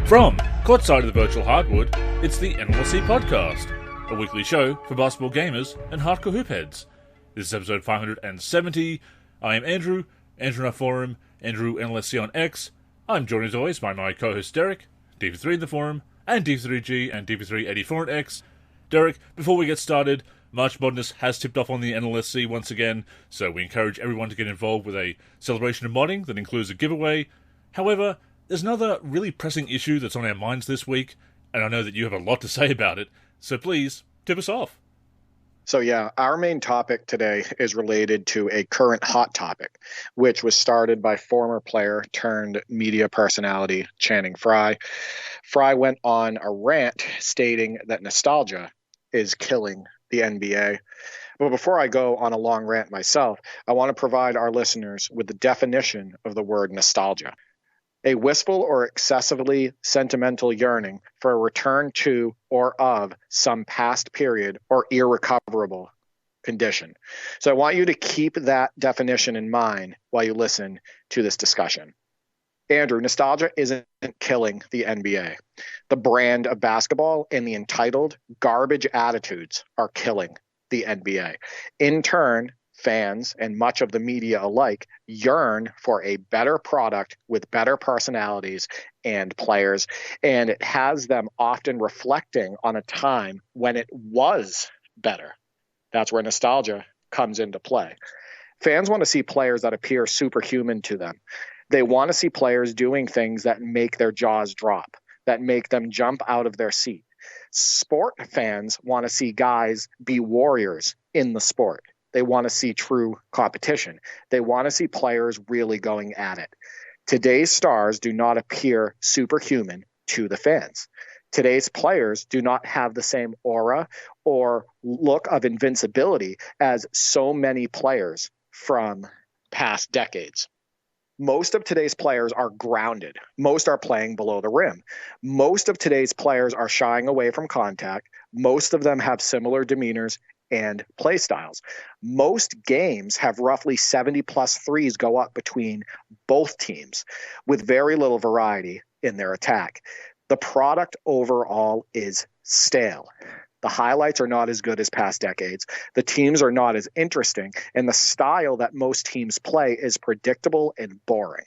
From courtside of the virtual hardwood, it's the NLSC Podcast, a weekly show for basketball gamers and hardcore hoopheads. This is episode 570. I am Andrew on our forum, Andrew NLSC on X. I'm joined as always by my co-host Derek, DV3 in the forum, and DV3G and DV384 on X. Derek, before we get started, March Madness has tipped off on the NLSC once again, so we encourage everyone to get involved with a celebration of modding that includes a giveaway. However, there's another really pressing issue that's on our minds this week, and I know that you have a lot to say about it, so please, tip us off. So yeah, our main topic today is related to a current hot topic, which was started by former player turned media personality Channing Frye. Frye went on a rant stating that nostalgia is killing the NBA. But before I go on a long rant myself, I want to provide our listeners with the definition of the word nostalgia. A wistful or excessively sentimental yearning for a return to or of some past period or irrecoverable condition. So I want you to keep that definition in mind while you listen to this discussion. Andrew, nostalgia isn't killing the NBA. The brand of basketball and the entitled garbage attitudes are killing the NBA. In turn, fans and much of the media alike yearn for a better product with better personalities and players, and it has them often reflecting on a time when it was better. That's where nostalgia comes into play. Fans want to see players that appear superhuman to them. They want to see players doing things that make their jaws drop, that make them jump out of their seat. Sport fans want to see guys be warriors in the sport. They want to see true competition. They want to see players really going at it. Today's stars do not appear superhuman to the fans. Today's players do not have the same aura or look of invincibility as so many players from past decades. Most of today's players are grounded. Most are playing below the rim. Most of today's players are shying away from contact. Most of them have similar demeanors and play styles. Most games have roughly 70 plus threes go up between both teams with very little variety in their attack. The product overall is stale. The highlights are not as good as past decades. The teams are not as interesting, and the style that most teams play is predictable and boring.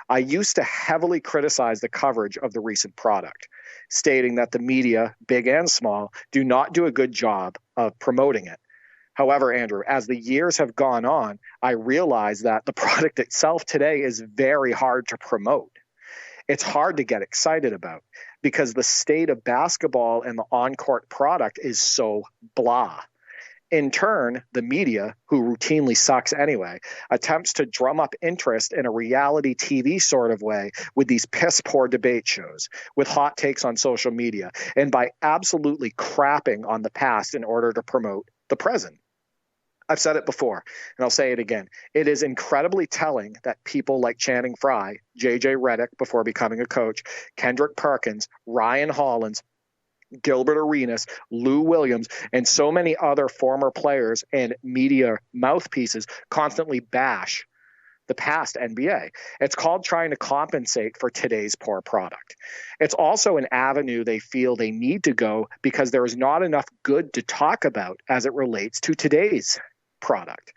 I used to heavily criticize the coverage of the recent product, stating that the media, big and small, do not do a good job of promoting it. However, Andrew, as the years have gone on, I realize that the product itself today is very hard to promote. It's hard to get excited about because the state of basketball and the on-court product is so blah. In turn, the media, who routinely sucks anyway, attempts to drum up interest in a reality TV sort of way with these piss-poor debate shows, with hot takes on social media, and by absolutely crapping on the past in order to promote the present. I've said it before, and I'll say it again. It is incredibly telling that people like Channing Frye, J.J. Redick before becoming a coach, Kendrick Perkins, Ryan Hollins, Gilbert Arenas, Lou Williams, and so many other former players and media mouthpieces constantly bash the past NBA. It's called trying to compensate for today's poor product. It's also an avenue they feel they need to go because there is not enough good to talk about as it relates to today's product.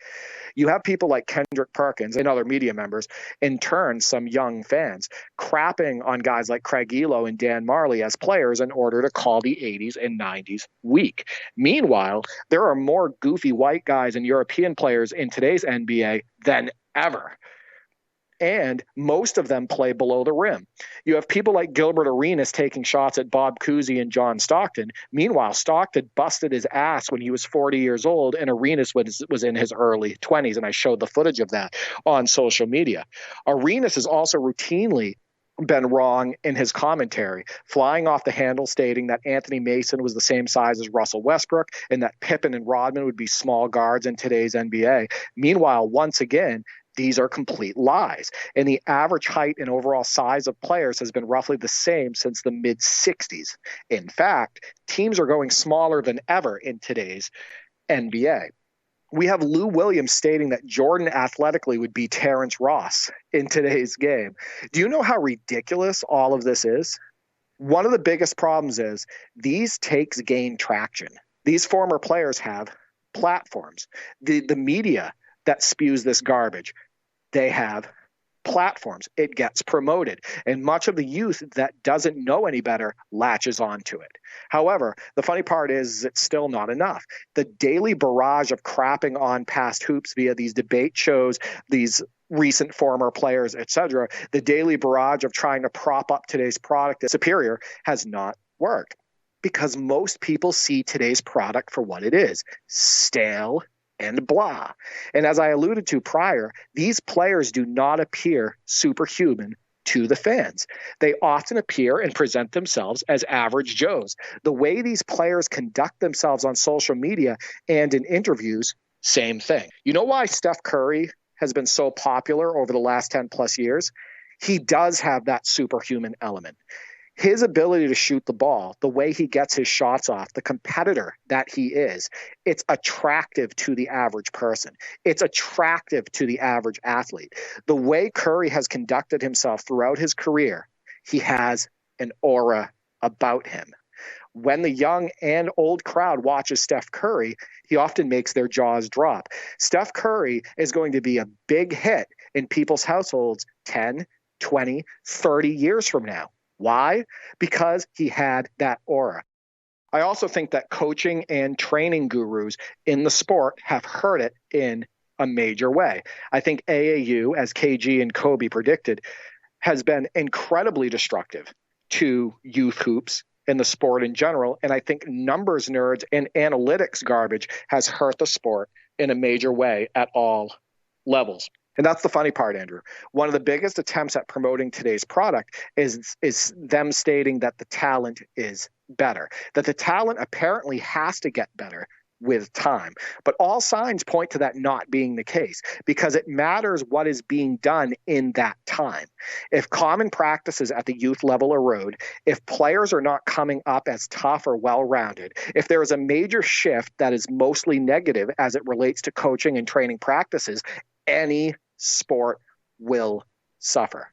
You have people like Kendrick Perkins and other media members, in turn, some young fans, crapping on guys like Craig Elo and Dan Marley as players in order to call the 80s and 90s weak. Meanwhile, there are more goofy white guys and European players in today's NBA than ever. And most of them play below the rim. You have people like Gilbert Arenas taking shots at Bob Cousy and John Stockton. Meanwhile, Stockton busted his ass when he was 40 years old, and Arenas was in his early 20s, and I showed the footage of that on social media. Arenas has also routinely been wrong in his commentary, flying off the handle, stating that Anthony Mason was the same size as Russell Westbrook and that Pippen and Rodman would be small guards in today's NBA. Meanwhile, once again, these are complete lies. And the average height and overall size of players has been roughly the same since the mid-60s. In fact, teams are going smaller than ever in today's NBA. We have Lou Williams stating that Jordan athletically would be Terrence Ross in today's game. Do you know how ridiculous all of this is? One of the biggest problems is these takes gain traction. These former players have platforms. The media that spews this garbage, they have platforms. It gets promoted. And much of the youth that doesn't know any better latches onto it. However, the funny part is it's still not enough. The daily barrage of crapping on past hoops via these debate shows, these recent former players, etc., the daily barrage of trying to prop up today's product as superior has not worked, because most people see today's product for what it is: stale and blah. And as I alluded to prior, these players do not appear superhuman to the fans. They often appear and present themselves as average Joes. The way these players conduct themselves on social media and in interviews, same thing. You know why Steph Curry has been so popular over the last 10 plus years? He does have that superhuman element. His ability to shoot the ball, the way he gets his shots off, the competitor that he is, it's attractive to the average person. It's attractive to the average athlete. The way Curry has conducted himself throughout his career, he has an aura about him. When the young and old crowd watches Steph Curry, he often makes their jaws drop. Steph Curry is going to be a big hit in people's households 10, 20, 30 years from now. Why? Because he had that aura. I also think that coaching and training gurus in the sport have hurt it in a major way. I think AAU, as KG and Kobe predicted, has been incredibly destructive to youth hoops in the sport in general. And I think numbers nerds and analytics garbage has hurt the sport in a major way at all levels. And that's the funny part, Andrew. One of the biggest attempts at promoting today's product is them stating that the talent is better, that the talent apparently has to get better with time. But all signs point to that not being the case, because it matters what is being done in that time. If common practices at the youth level erode, if players are not coming up as tough or well-rounded, if there is a major shift that is mostly negative as it relates to coaching and training practices, any sport will suffer.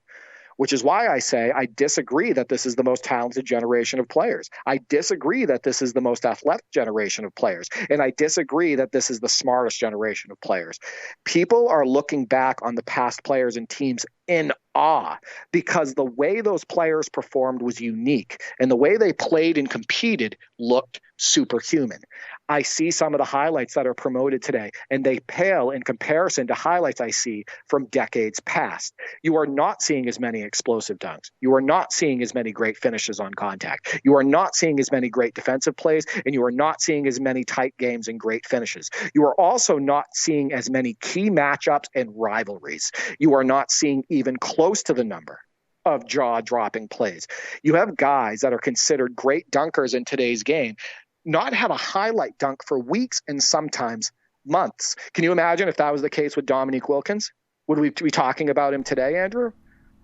Which is why I say I disagree that this is the most talented generation of players. I disagree that this is the most athletic generation of players. And I disagree that this is the smartest generation of players. People are looking back on the past players and teams in awe, because the way those players performed was unique, and the way they played and competed looked superhuman. I see some of the highlights that are promoted today, and they pale in comparison to highlights I see from decades past. You are not seeing as many explosive dunks. You are not seeing as many great finishes on contact. You are not seeing as many great defensive plays, and you are not seeing as many tight games and great finishes. You are also not seeing as many key matchups and rivalries. You are not seeing even close to the number of jaw-dropping plays. You have guys that are considered great dunkers in today's game not have a highlight dunk for weeks and sometimes months. Can you imagine if that was the case with Dominique Wilkins? Would we be talking about him today, Andrew?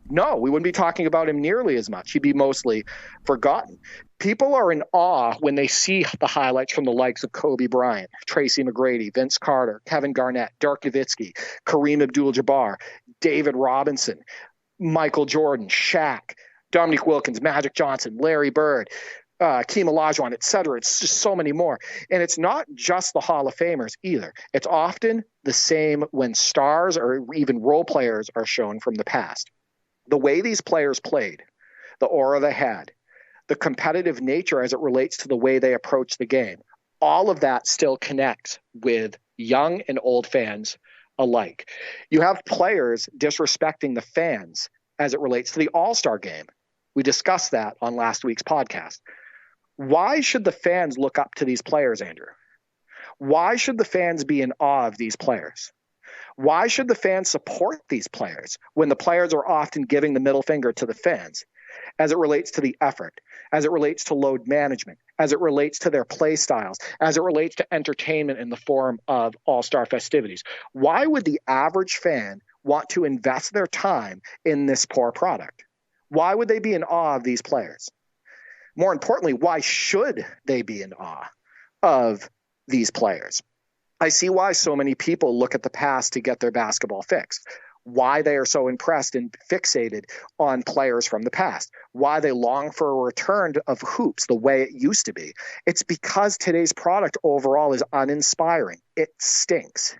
No, we wouldn't be talking about him nearly as much. He'd be mostly forgotten. People are in awe when they see the highlights from the likes of Kobe Bryant, Tracy McGrady, Vince Carter, Kevin Garnett, Dirk Nowitzki, Kareem Abdul-Jabbar, David Robinson, Michael Jordan, Shaq, Dominique Wilkins, Magic Johnson, Larry Bird, Hakeem Olajuwon, et cetera. It's just so many more. And it's not just the Hall of Famers either. It's often the same when stars or even role players are shown from the past. The way these players played, the aura they had, the competitive nature as it relates to the way they approach the game, all of that still connects with young and old fans alike. You have players disrespecting the fans as it relates to the All-Star game. We discussed that on last week's podcast. Why should the fans look up to these players, Andrew? Why should the fans be in awe of these players? Why should the fans support these players when the players are often giving the middle finger to the fans as it relates to the effort, as it relates to load management, as it relates to their play styles, as it relates to entertainment in the form of all-star festivities? Why would the average fan want to invest their time in this poor product? Why would they be in awe of these players? More importantly, why should they be in awe of these players? I see why so many people look at the past to get their basketball fix. why they are so impressed and fixated on players from the past, why they long for a return of hoops the way it used to be. It's because today's product overall is uninspiring. It stinks.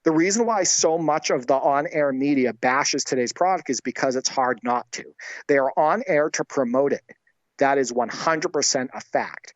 The reason why so much of the on-air media bashes today's product is because it's hard not to. They are on air to promote it. That is 100% a fact.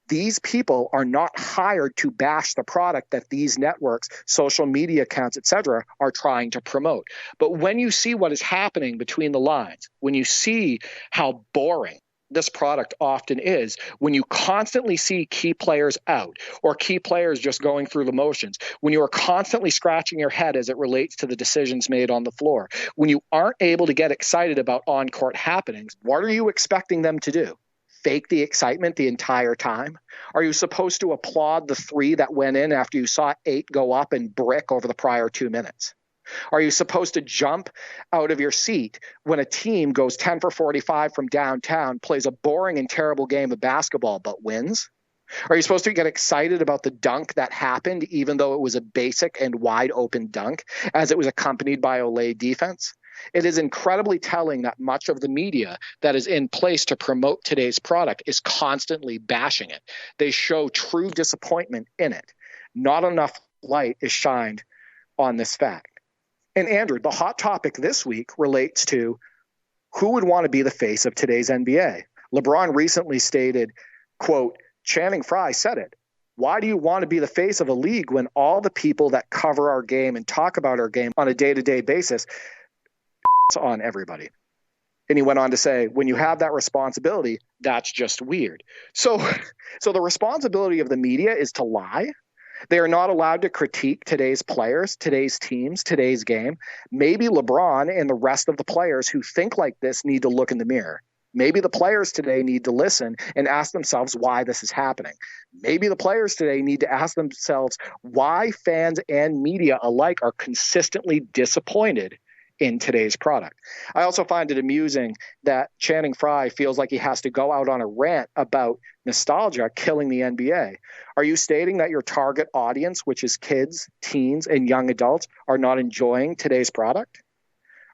These people are not hired to bash the product that these networks, social media accounts, etc., are trying to promote. But when you see what is happening between the lines, when you see how boring this product often is, when you constantly see key players out or key players just going through the motions, when you are constantly scratching your head as it relates to the decisions made on the floor, when you aren't able to get excited about on-court happenings, what are you expecting them to do? Fake the excitement the entire time? Are you supposed to applaud the 3 that went in after you saw 8 go up and brick over the prior 2 minutes? Are you supposed to jump out of your seat when a team goes 10 for 45 from downtown, plays a boring and terrible game of basketball, but wins? Are you supposed to get excited about the dunk that happened, even though it was a basic and wide open dunk, as it was accompanied by Olay defense? It is incredibly telling that much of the media that is in place to promote today's product is constantly bashing it. They show true disappointment in it. Not enough light is shined on this fact. And Andrew, the hot topic this week relates to who would want to be the face of today's NBA. LeBron recently stated, quote, Channing Frye said it. Why do you want to be the face of a league when all the people that cover our game and talk about our game on a day-to-day basis on everybody? And he went on to say, when you have that responsibility, that's just weird. So the responsibility of the media is to lie. They are not allowed to critique today's players, today's teams, today's game. Maybe LeBron and the rest of the players who think like this need to look in the mirror. Maybe the players today need to listen and ask themselves why this is happening. Maybe the players today need to ask themselves why fans and media alike are consistently disappointed in today's product. I also find it amusing that Channing Frye feels like he has to go out on a rant about nostalgia killing the NBA. Are you stating that your target audience, which is kids, teens, and young adults, are not enjoying today's product?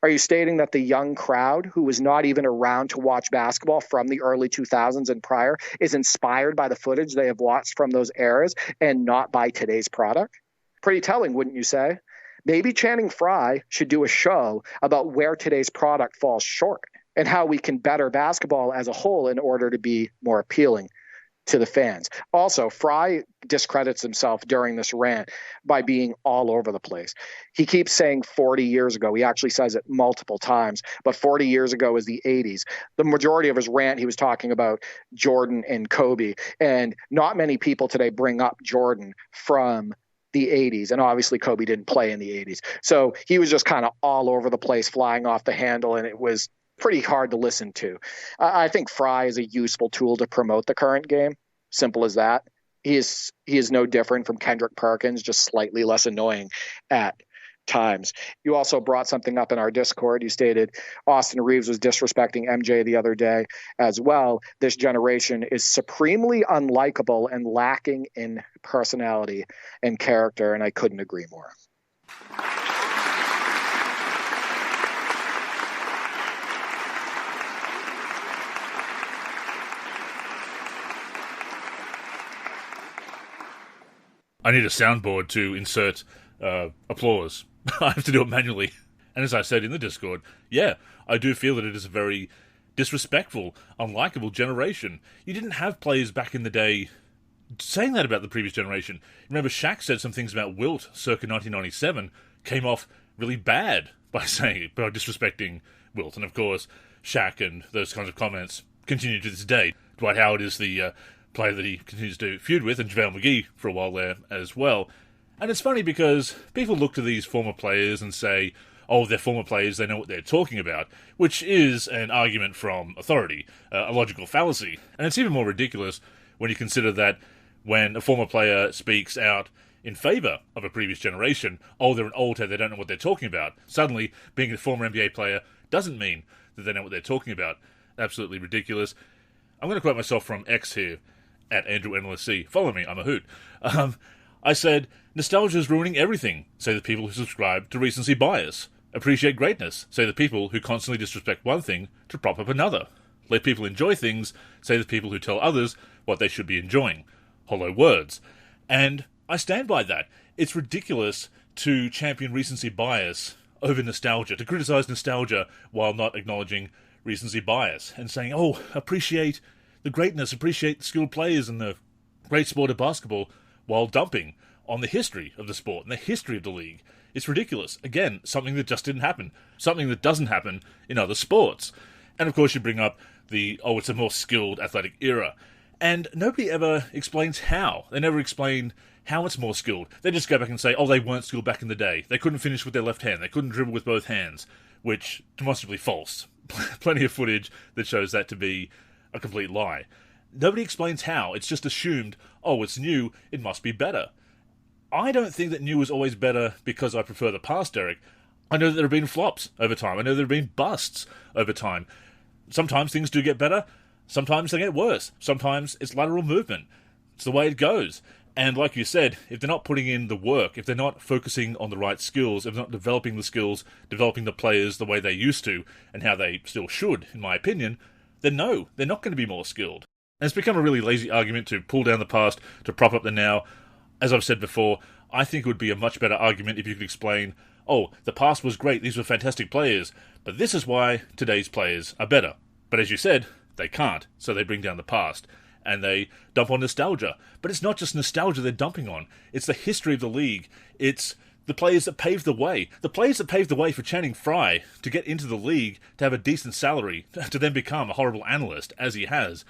Are you stating that the young crowd who was not even around to watch basketball from the early 2000s and prior is inspired by the footage they have watched from those eras and not by today's product? Pretty telling, wouldn't you say? Maybe Channing Frye should do a show about where today's product falls short and how we can better basketball as a whole in order to be more appealing to the fans. Also, Frye discredits himself during this rant by being all over the place. He keeps saying 40 years ago. He actually says it multiple times, but 40 years ago is the 80s. The majority of his rant, he was talking about Jordan and Kobe, and not many people today bring up Jordan from the 80s, and obviously Kobe didn't play in the 80s. So he was just kind of all over the place, flying off the handle, and it was pretty hard to listen to. I think Frye is a useful tool to promote the current game. Simple as that. He is no different from Kendrick Perkins, just slightly less annoying at times. You also brought something up in our Discord. You stated Austin Reeves was disrespecting MJ the other day as well. This generation is supremely unlikable and lacking in personality and character, and I couldn't agree more. I need a soundboard to insert applause. I have to do it manually. And as I said in the Discord, yeah, I do feel that it is a very disrespectful, unlikable generation. You didn't have players back in the day saying that about the previous generation. Remember, Shaq said some things about Wilt circa 1997, came off really bad by disrespecting Wilt. And of course, Shaq and those kinds of comments continue to this day. Dwight Howard is the player that he continues to feud with, and JaVale McGee for a while there as well. And it's funny because people look to these former players and say, oh, they're former players, they know what they're talking about, which is an argument from authority, a logical fallacy. And it's even more ridiculous when you consider that when a former player speaks out in favour of a previous generation, oh, they're an old head, they don't know what they're talking about. Suddenly, being a former NBA player doesn't mean that they know what they're talking about. Absolutely ridiculous. I'm going to quote myself from X here, at Andrew NLSC. Follow me, I'm a hoot. I said, nostalgia is ruining everything, say the people who subscribe to recency bias. Appreciate greatness, say the people who constantly disrespect one thing to prop up another. Let people enjoy things, say the people who tell others what they should be enjoying. Hollow words. And I stand by that. It's ridiculous to champion recency bias over nostalgia, to criticize nostalgia while not acknowledging recency bias, and saying, oh, appreciate the greatness, appreciate the skilled players and the great sport of basketball, while dumping on the history of the sport and the history of the league. It's ridiculous. Again, something that just didn't happen. Something that doesn't happen in other sports. And of course you bring up it's a more skilled athletic era. And nobody ever explains how. They never explain how it's more skilled. They just go back and say, oh, they weren't skilled back in the day. They couldn't finish with their left hand. They couldn't dribble with both hands, which demonstrably false. Plenty of footage that shows that to be a complete lie. Nobody explains how. It's just assumed, oh, it's new, it must be better. I don't think that new is always better because I prefer the past, Derek. I know that there have been flops over time. I know there have been busts over time. Sometimes things do get better. Sometimes they get worse. Sometimes it's lateral movement. It's the way it goes. And like you said, if they're not putting in the work, if they're not focusing on the right skills, if they're not developing the skills, developing the players the way they used to, and how they still should, in my opinion, then no, they're not going to be more skilled. And it's become a really lazy argument to pull down the past, to prop up the now. As I've said before, I think it would be a much better argument if you could explain, oh, the past was great, these were fantastic players, but this is why today's players are better. But as you said, they can't, so they bring down the past. And they dump on nostalgia. But it's not just nostalgia they're dumping on. It's the history of the league. It's the players that paved the way. The players that paved the way for Channing Frye to get into the league, to have a decent salary, to then become a horrible analyst, as he has.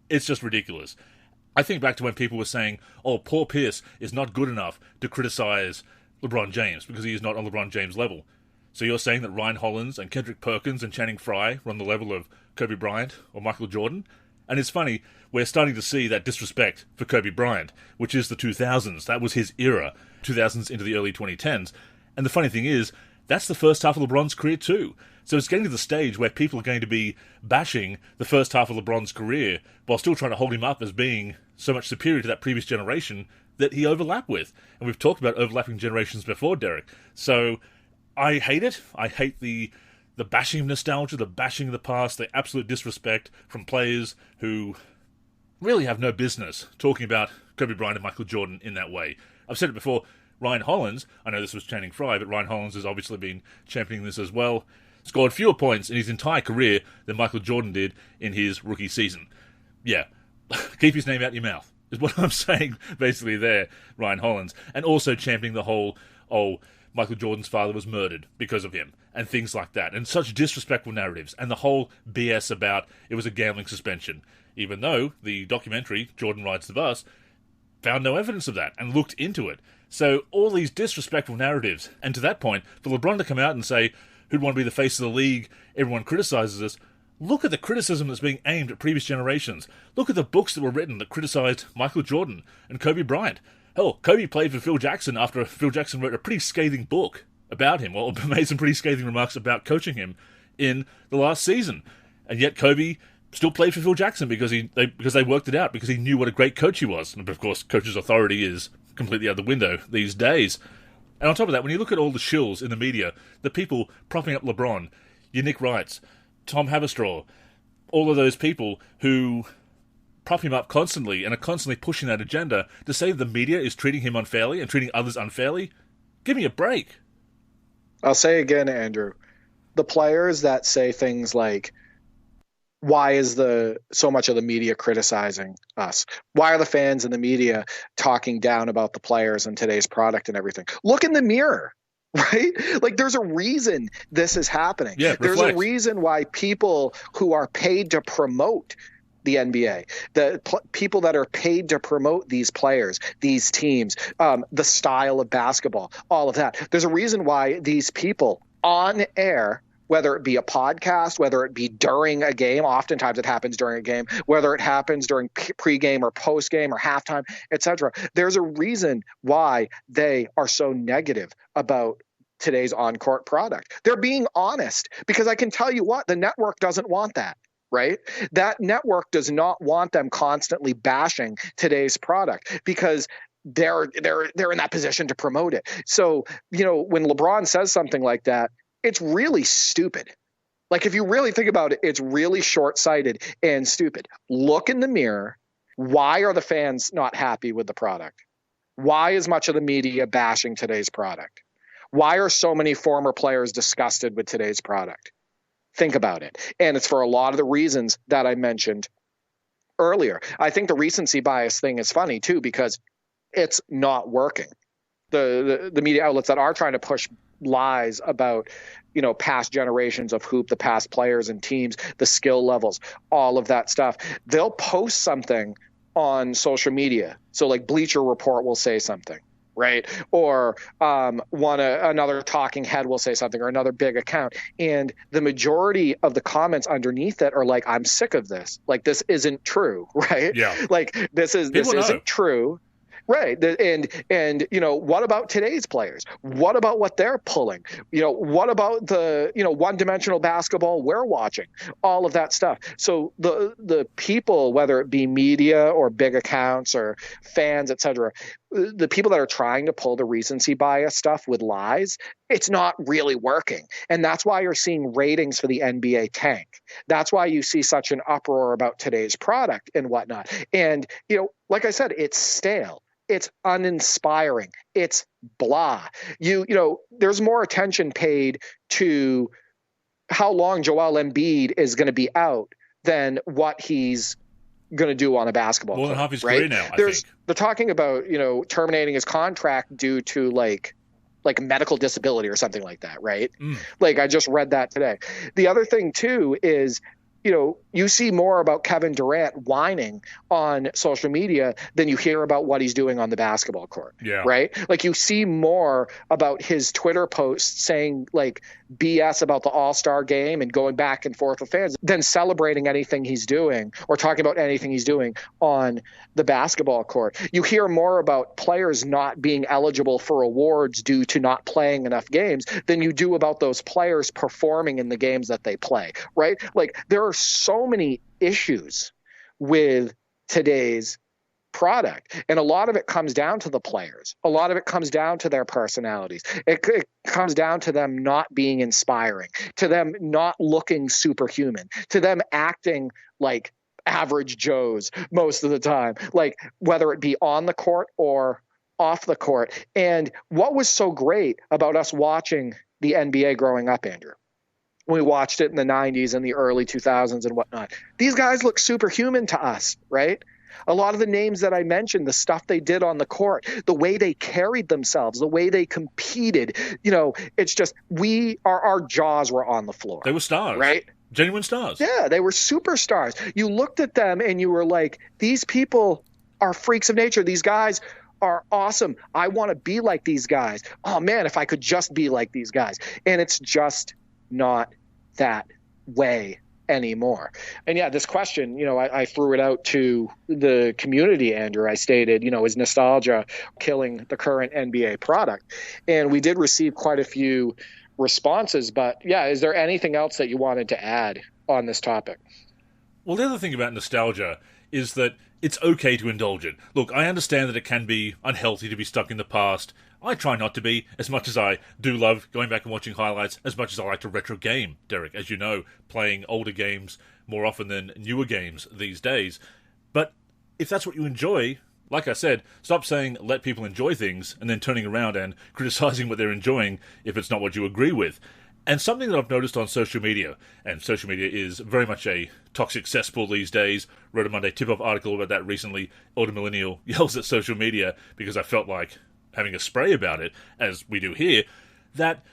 It's just ridiculous. I think back to when people were saying, oh, Paul Pierce is not good enough to criticize LeBron James because he is not on LeBron James' level. So you're saying that Ryan Hollins and Kendrick Perkins and Channing Frye were on the level of Kobe Bryant or Michael Jordan? And it's funny, we're starting to see that disrespect for Kobe Bryant, which is the 2000s. That was his era, 2000s into the early 2010s. And the funny thing is, that's the first half of LeBron's career too. So it's getting to the stage where people are going to be bashing the first half of LeBron's career while still trying to hold him up as being so much superior to that previous generation that he overlapped with. And we've talked about overlapping generations before, Derek. So I hate it. I hate the bashing of nostalgia, the bashing of the past, the absolute disrespect from players who really have no business talking about Kobe Bryant and Michael Jordan in that way. I've said it before, Ryan Hollins, I know this was Channing Frye, but Ryan Hollins has obviously been championing this as well, scored fewer points in his entire career than Michael Jordan did in his rookie season. Yeah, keep his name out your mouth, is what I'm saying basically there, Ryan Hollins. And also championing the whole, Michael Jordan's father was murdered because of him, and things like that, and such disrespectful narratives, and the whole BS about it was a gambling suspension, even though the documentary, Jordan Rides the Bus, found no evidence of that, and looked into it. So all these disrespectful narratives, and to that point, for LeBron to come out and say, who'd want to be the face of the league, everyone criticizes us, look at the criticism that's being aimed at previous generations. Look at the books that were written that criticized Michael Jordan and Kobe Bryant. Hell, Kobe played for Phil Jackson after Phil Jackson wrote a pretty scathing book about him, or made some pretty scathing remarks about coaching him in the last season. And yet Kobe still played for Phil Jackson because they worked it out, because he knew what a great coach he was. And of course, coach's authority is completely out the window these days. And on top of that, when you look at all the shills in the media, the people propping up LeBron, your Nick Wrights, Tom Haverstraw, all of those people who prop him up constantly and are constantly pushing that agenda, to say the media is treating him unfairly and treating others unfairly, give me a break. I'll say again, Andrew, the players that say things like, why is so much of the media criticizing us? Why are the fans and the media talking down about the players and today's product and everything? Look in the mirror, right? Like, there's a reason this is happening. Yeah, there's a reason why people who are paid to promote the NBA, the people that are paid to promote these players, these teams, the style of basketball, all of that. There's a reason why these people on air, whether it be a podcast, whether it be during a game, oftentimes it happens during a game, whether it happens during pregame or postgame or halftime, etc. There's a reason why they are so negative about today's on-court product. They're being honest, because I can tell you what, the network doesn't want that. Right? That network does not want them constantly bashing today's product, because they're in that position to promote it. So, when LeBron says something like that, it's really stupid. Like, if you really think about it, it's really short-sighted and stupid. Look in the mirror. Why are the fans not happy with the product? Why is much of the media bashing today's product? Why are so many former players disgusted with today's product? Think about it. And it's for a lot of the reasons that I mentioned earlier. I think the recency bias thing is funny too, because it's not working. The media outlets that are trying to push lies about, past generations of hoop, the past players and teams, the skill levels, all of that stuff, they'll post something on social media. So like Bleacher Report will say something, right? Or another talking head will say something, or another big account. And the majority of the comments underneath it are like, I'm sick of this. Like, this isn't true, right? Yeah. Like, this isn't true. Right. And what about today's players? What about what they're pulling? What about the, one-dimensional basketball we're watching? All of that stuff. So the people, whether it be media or big accounts or fans, et cetera, the people that are trying to pull the recency bias stuff with lies, it's not really working. And that's why you're seeing ratings for the NBA tank. That's why you see such an uproar about today's product and whatnot. And, like I said, it's stale. It's uninspiring. It's blah. There's more attention paid to how long Joel Embiid is going to be out than what he's going to do on a basketball more court, than half his right? career now, I think. They're talking about, terminating his contract due to like medical disability or something like that, right? Like, I just read that today. The other thing too is, you see more about Kevin Durant whining on social media than you hear about what he's doing on the basketball court. Yeah. Right? Like, you see more about his Twitter posts saying like BS about the All-Star game and going back and forth with fans than celebrating anything he's doing or talking about anything he's doing on the basketball court. You hear more about players not being eligible for awards due to not playing enough games than you do about those players performing in the games that they play, right? Like, there are so many issues with today's product, and a lot of it comes down to the players. A lot of it comes down to their personalities. It comes down to them not being inspiring, to them not looking superhuman, to them acting like average Joes most of the time, like whether it be on the court or off the court. And what was so great about us watching the NBA growing up, Andrew? We watched it in the 90s and the early 2000s and whatnot. These guys look superhuman to us, right? A lot of the names that I mentioned, the stuff they did on the court, the way they carried themselves, the way they competed, it's just our jaws were on the floor. They were stars. Right? Genuine stars. Yeah, they were superstars. You looked at them and you were like, these people are freaks of nature. These guys are awesome. I want to be like these guys. Oh, man, if I could just be like these guys. And it's just not that way anymore. And yeah, this question, I threw it out to the community, Andrew. I stated, is nostalgia killing the current NBA product? And we did receive quite a few responses, but yeah, is there anything else that you wanted to add on this topic? Well, the other thing about nostalgia is that it's okay to indulge it. Look, I understand that it can be unhealthy to be stuck in the past. I try not to be, as much as I do love going back and watching highlights, as much as I like to retro game, Derek, as you know, playing older games more often than newer games these days. But if that's what you enjoy, like I said, stop saying let people enjoy things and then turning around and criticizing what they're enjoying if it's not what you agree with. And something that I've noticed on social media, and social media is very much a toxic cesspool these days. Wrote a Monday tip-off article about that recently. Older millennial yells at social media because I felt like having a spray about it, as we do here, that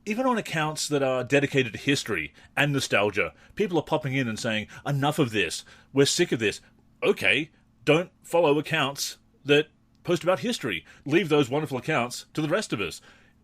even on accounts that are dedicated to history and nostalgia, people are popping in and saying, enough of this, we're sick of this. Okay, don't follow accounts that post about history. Leave those wonderful accounts to the rest of us.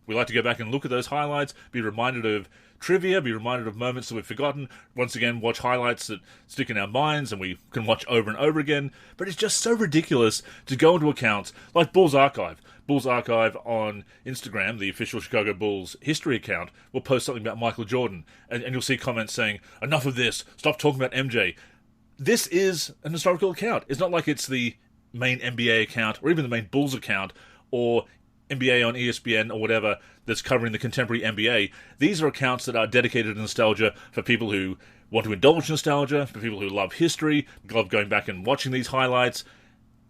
We like to go back and look at those highlights, be reminded of trivia, be reminded of moments that we've forgotten, once again watch highlights that stick in our minds and we can watch over and over again. But it's just so ridiculous to go into accounts like Bulls Archive. Bulls Archive on Instagram, the official Chicago Bulls history account, will post something about Michael Jordan, and you'll see comments saying, enough of this, stop talking about MJ. This is an historical account. It's not like it's the main NBA account or even the main Bulls account or NBA on ESPN or whatever that's covering the contemporary NBA. These are accounts that are dedicated to nostalgia for people who want to indulge nostalgia, for people who love history, love going back and watching these highlights.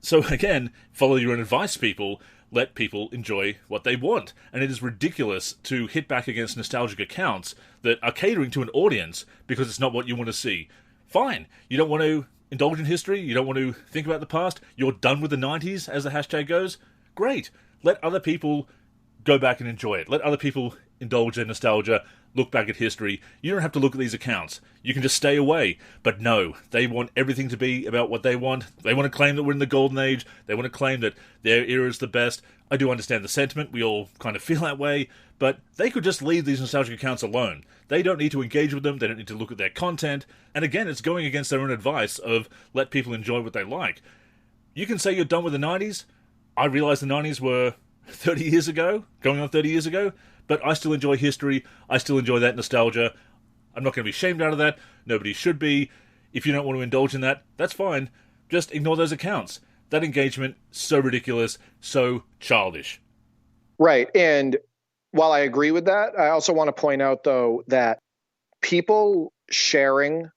So again, follow your own advice, people. Let people enjoy what they want. And it is ridiculous to hit back against nostalgic accounts that are catering to an audience because it's not what you want to see. Fine. You don't want to indulge in history? You don't want to think about the past? You're done with the 90s, as the hashtag goes? Great. Let other people go back and enjoy it. Let other people indulge in nostalgia, look back at history. You don't have to look at these accounts. You can just stay away. But no, they want everything to be about what they want. They want to claim that we're in the golden age. They want to claim that their era is the best. I do understand the sentiment. We all kind of feel that way. But they could just leave these nostalgic accounts alone. They don't need to engage with them. They don't need to look at their content. And again, it's going against their own advice of let people enjoy what they like. You can say you're done with the 90s. I realize the 90s were 30 years ago, going on 30 years ago, but I still enjoy history. I still enjoy that nostalgia. I'm not going to be shamed out of that. Nobody should be. If you don't want to indulge in that, that's fine. Just ignore those accounts. That engagement, so ridiculous, so childish. Right. And while I agree with that, I also want to point out, though, that people sharing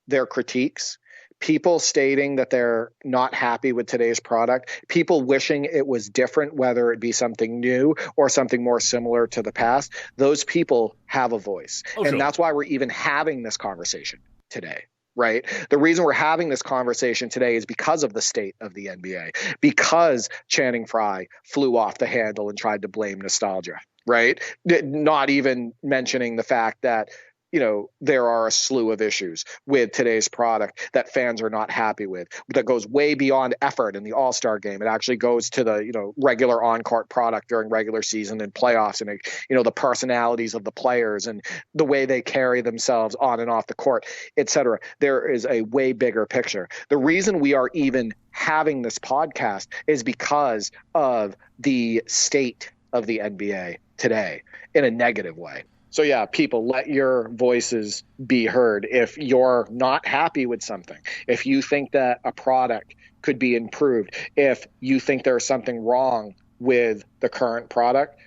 their critiques, people stating that they're not happy with today's product, people wishing it was different, whether it be something new or something more similar to the past, those people have a voice. And sure. That's why we're even having this conversation today. Right. The reason we're having this conversation today is because of the state of the NBA, because Channing Frye flew off the handle and tried to blame nostalgia. Right. Not even mentioning the fact that, you know, there are a slew of issues with today's product that fans are not happy with, that goes way beyond effort in the All-Star game. It actually goes to the, you know, regular on-court product during regular season and playoffs, and, you know, the personalities of the players and the way they carry themselves on and off the court, etc. There is a way bigger picture. The reason we are even having this podcast is because of the state of the NBA today in a negative way. So yeah, people, let your voices be heard. If you're not happy with something, if you think that a product could be improved, if you think there's something wrong with the current product,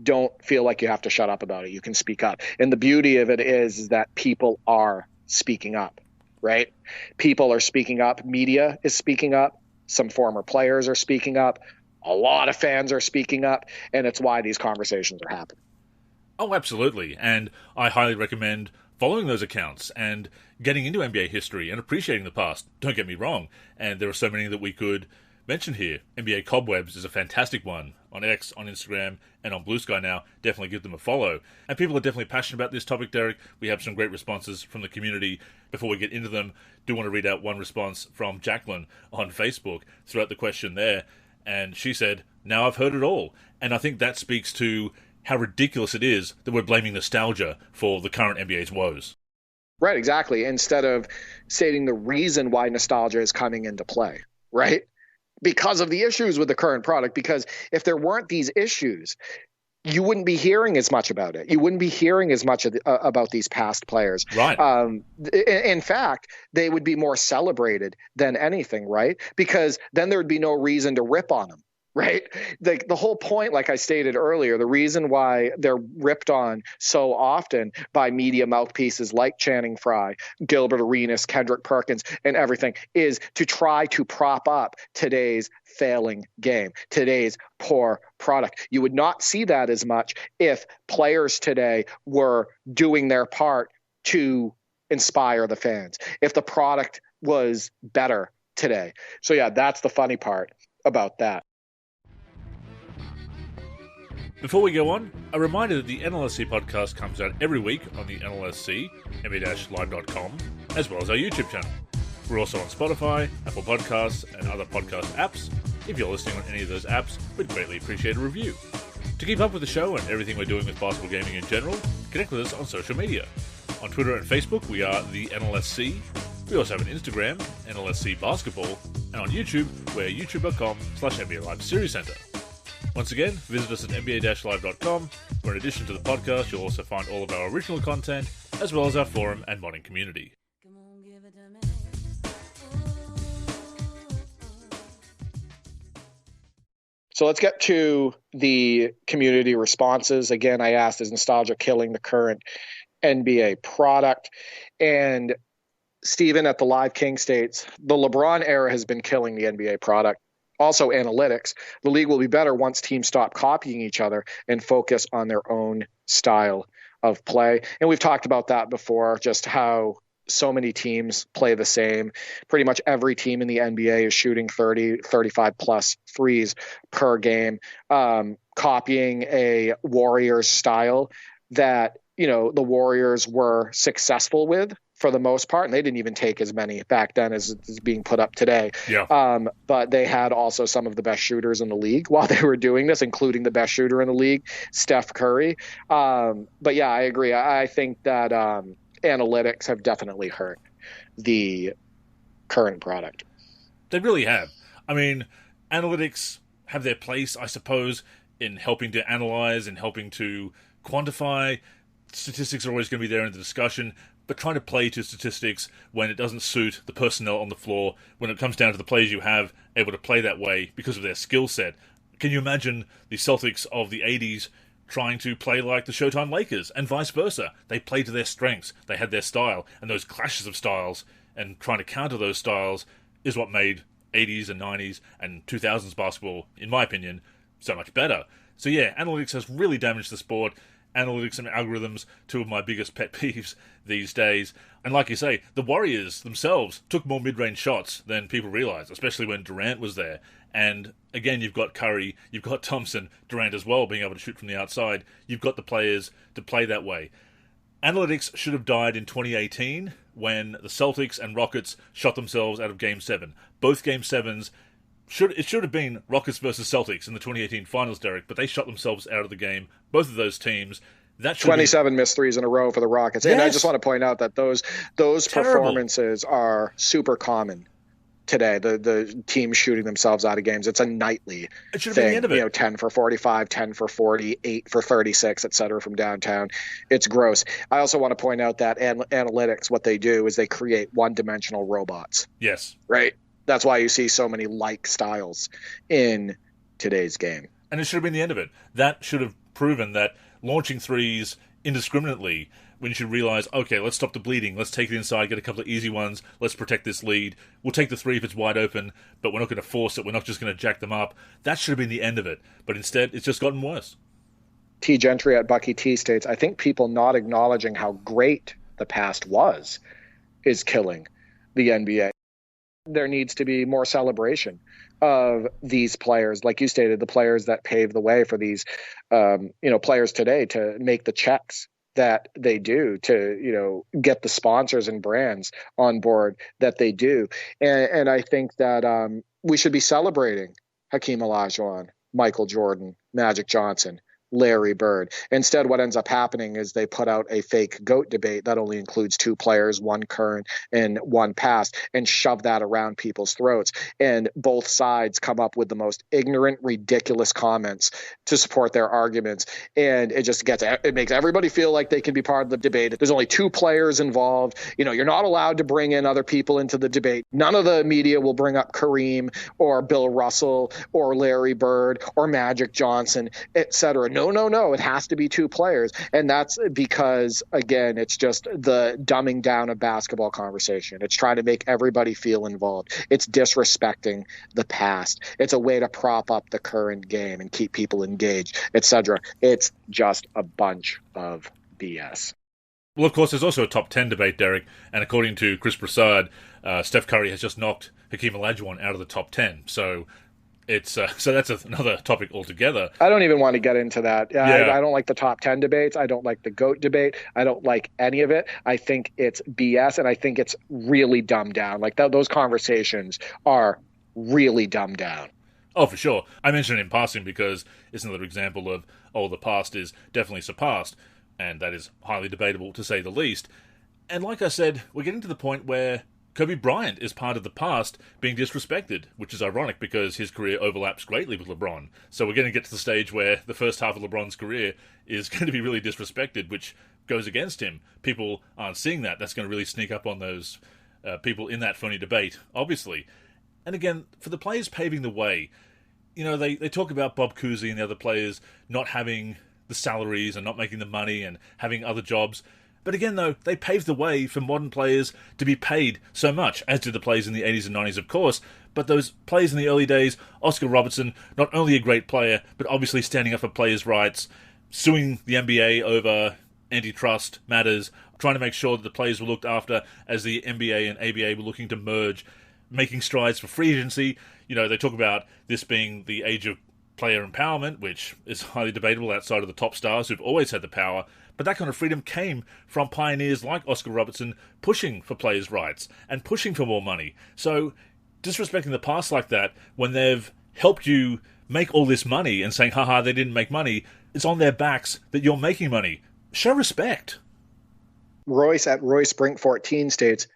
don't feel like you have to shut up about it. You can speak up. And the beauty of it is that people are speaking up, right? People are speaking up. Media is speaking up. Some former players are speaking up. A lot of fans are speaking up. And it's why these conversations are happening. Oh, absolutely. And I highly recommend following those accounts and getting into NBA history and appreciating the past. Don't get me wrong. And there are so many that we could mention here. NBA Cobwebs is a fantastic one on X, on Instagram, and on Blue Sky now. Definitely give them a follow. And people are definitely passionate about this topic, Derek. We have some great responses from the community. Before we get into them, do want to read out one response from Jacqueline on Facebook throughout the question there. And she said, "Now I've heard it all." And I think that speaks to how ridiculous it is that we're blaming nostalgia for the current NBA's woes. Right, exactly. Instead of stating the reason why nostalgia is coming into play, right? Because of the issues with the current product. Because if there weren't these issues, you wouldn't be hearing as much about it. You wouldn't be hearing as much about these past players. Right. In fact, they would be more celebrated than anything, right? Because then there would be no reason to rip on them. Right. The whole point, like I stated earlier, the reason why they're ripped on so often by media mouthpieces like Channing Frye, Gilbert Arenas, Kendrick Perkins, and everything is to try to prop up today's failing game, today's poor product. You would not see that as much if players today were doing their part to inspire the fans, if the product was better today. So yeah, that's the funny part about that. Before we go on, a reminder that the NLSC podcast comes out every week on the NLSC, nba-live.com, as well as our YouTube channel. We're also on Spotify, Apple Podcasts, and other podcast apps. If you're listening on any of those apps, we'd greatly appreciate a review. To keep up with the show and everything we're doing with basketball gaming in general, connect with us on social media. On Twitter and Facebook, we are the NLSC. We also have an Instagram, NLSC Basketball, and on YouTube, we're youtube.com/NBA Live Series Center. Once again, visit us at nba-live.com, where in addition to the podcast, you'll also find all of our original content, as well as our forum and modding community. So let's get to the community responses. Again, I asked, is nostalgia killing the current NBA product? And Steven at the Live King states, the LeBron era has been killing the NBA product. Also, analytics. The league will be better once teams stop copying each other and focus on their own style of play. And we've talked about that before, just how so many teams play the same. Pretty much every team in the NBA is shooting 30, 35 plus threes per game, copying a Warriors style that, the Warriors were successful with for the most part, and they didn't even take as many back then as is being put up today. Yeah. But they had also some of the best shooters in the league while they were doing this, including the best shooter in the league, Steph Curry. But yeah, I agree. I think that analytics have definitely hurt the current product. They really have. I mean, analytics have their place, I suppose, in helping to analyze and helping to quantify. Statistics are always going to be there in the discussion, but trying to play to statistics when it doesn't suit the personnel on the floor, when it comes down to the players you have able to play that way because of their skill set. Can you imagine the Celtics of the 80s trying to play like the Showtime Lakers and vice versa? They played to their strengths. They had their style, and those clashes of styles and trying to counter those styles is what made 80s and 90s and 2000s basketball, in my opinion, so much better. So yeah, analytics has really damaged the sport. Analytics and algorithms, two of my biggest pet peeves these days. And like you say, the Warriors themselves took more mid-range shots than people realize, especially when Durant was there. And again, you've got Curry, you've got Thompson, Durant as well, being able to shoot from the outside. You've got the players to play that way. Analytics should have died in 2018 when the Celtics and Rockets shot themselves out of Game 7. Both Game 7s, it should have been Rockets versus Celtics in the 2018 finals, Derek, but they shot themselves out of the game. Both of those teams. That 27 missed threes in a row for the Rockets. Yes. And I just want to point out that those performances are super common today. The teams shooting themselves out of games. It's a nightly it should have thing. Been the end of it. 10 for 45, 10 for 40, 8 for 36, et cetera, from downtown. It's gross. I also want to point out that analytics, what they do is they create one-dimensional robots. Yes. Right? That's why you see so many like styles in today's game. And it should have been the end of it. That should have proven that launching threes indiscriminately, when you should realize, okay, let's stop the bleeding. Let's take it inside, get a couple of easy ones. Let's protect this lead. We'll take the three if it's wide open, but we're not going to force it. We're not just going to jack them up. That should have been the end of it. But instead, it's just gotten worse. T. Gentry at Bucky T states, I think people not acknowledging how great the past was is killing the NBA. There needs to be more celebration of these players, like you stated, the players that pave the way for these, players today to make the checks that they do, to, get the sponsors and brands on board that they do. And I think that we should be celebrating Hakeem Olajuwon, Michael Jordan, Magic Johnson, Larry Bird. Instead, what ends up happening is they put out a fake GOAT debate that only includes two players, one current and one past, and shove that around people's throats. And both sides come up with the most ignorant, ridiculous comments to support their arguments. And it makes everybody feel like they can be part of the debate. There's only two players involved. You're not allowed to bring in other people into the debate. None of the media will bring up Kareem or Bill Russell or Larry Bird or Magic Johnson, etc. No. It has to be two players. And that's because, again, it's just the dumbing down of basketball conversation. It's trying to make everybody feel involved. It's disrespecting the past. It's a way to prop up the current game and keep people engaged, etc. It's just a bunch of BS. Well, of course, there's also a top 10 debate, Derek. And according to Chris Broussard, Steph Curry has just knocked Hakeem Olajuwon out of the top 10. So that's another topic altogether. I don't even want to get into that. Yeah. I don't like the top 10 debates. I don't like the GOAT debate. I don't like any of it. I think it's BS, and I think it's really dumbed down. Like those conversations are really dumbed down. Oh, for sure. I mentioned it in passing because it's another example of, the past is definitely surpassed, and that is highly debatable to say the least. And like I said, we're getting to the point where Kobe Bryant is part of the past being disrespected, which is ironic because his career overlaps greatly with LeBron. So we're going to get to the stage where the first half of LeBron's career is going to be really disrespected, which goes against him. People aren't seeing that. That's going to really sneak up on those people in that phony debate, obviously. And again, for the players paving the way, they talk about Bob Cousy and the other players not having the salaries and not making the money and having other jobs. But again, though, they paved the way for modern players to be paid so much, as did the players in the 80s and 90s, of course. But those players in the early days, Oscar Robertson, not only a great player, but obviously standing up for players' rights, suing the NBA over antitrust matters, trying to make sure that the players were looked after as the NBA and ABA were looking to merge, making strides for free agency. They talk about this being the age of player empowerment, which is highly debatable outside of the top stars who've always had the power. But that kind of freedom came from pioneers like Oscar Robertson pushing for players' rights and pushing for more money. So disrespecting the past like that, when they've helped you make all this money and saying, haha, they didn't make money, it's on their backs that you're making money. Show respect. Royce at Royce Brink 14 states,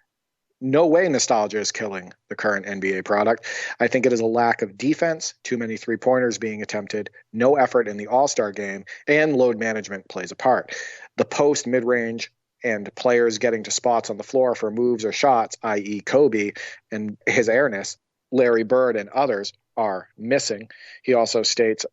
no way nostalgia is killing the current NBA product. I think it is a lack of defense, too many three-pointers being attempted, no effort in the All-Star game, and load management plays a part. The post, mid-range, and players getting to spots on the floor for moves or shots, i.e. Kobe, and his airness, Larry Bird and others, are missing. He also states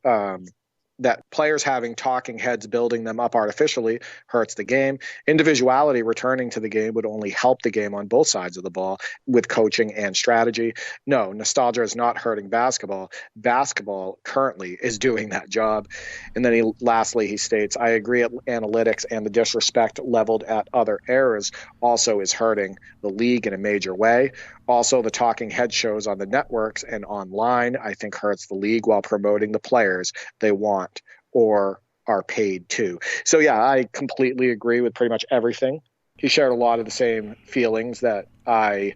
that players having talking heads building them up artificially hurts the game. Individuality returning to the game would only help the game on both sides of the ball with coaching and strategy. No, nostalgia is not hurting basketball. Basketball currently is doing that job. And then lastly, he states, I agree analytics and the disrespect leveled at other eras also is hurting the league in a major way. Also, the talking head shows on the networks and online, I think, hurts the league while promoting the players they want or are paid to. So, yeah, I completely agree with pretty much everything. He shared a lot of the same feelings that I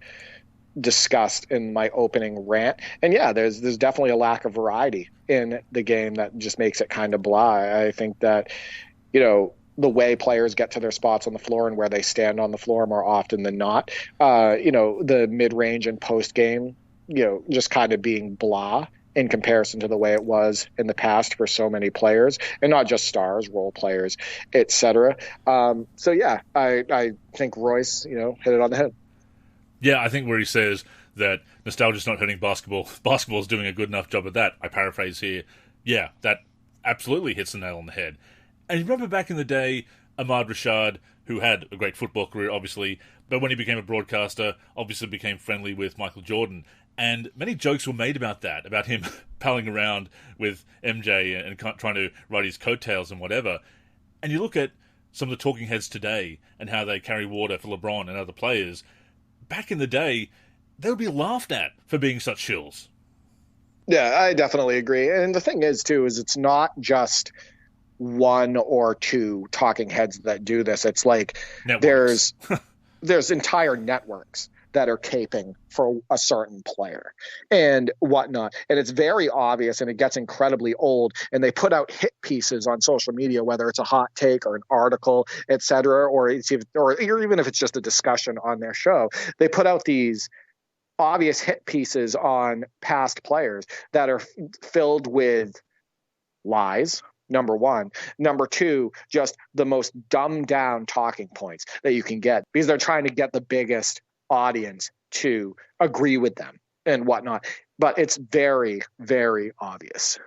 discussed in my opening rant. And, yeah, there's definitely a lack of variety in the game that just makes it kind of blah. I think that, the way players get to their spots on the floor and where they stand on the floor more often than not, the mid-range and post-game, just kind of being blah in comparison to the way it was in the past for so many players, and not just stars, role players, etc. So, yeah, I think Royce, hit it on the head. Yeah, I think where he says that nostalgia's not hurting basketball, basketball's doing a good enough job of that, I paraphrase here, yeah, that absolutely hits the nail on the head. And you remember back in the day, Ahmad Rashad, who had a great football career, obviously, but when he became a broadcaster, obviously became friendly with Michael Jordan. And many jokes were made about that, about him palling around with MJ and trying to ride his coattails and whatever. And you look at some of the talking heads today and how they carry water for LeBron and other players. Back in the day, they would be laughed at for being such shills. Yeah, I definitely agree. And the thing is, too, is it's not just one or two talking heads that do this. It's like networks. there's entire networks that are caping for a certain player and whatnot. And it's very obvious and it gets incredibly old. And they put out hit pieces on social media, whether it's a hot take or an article, etc., or even if it's just a discussion on their show. They put out these obvious hit pieces on past players that are filled with lies, number one. Number two, just the most dumbed down talking points that you can get because they're trying to get the biggest audience to agree with them and whatnot. But it's very, very obvious.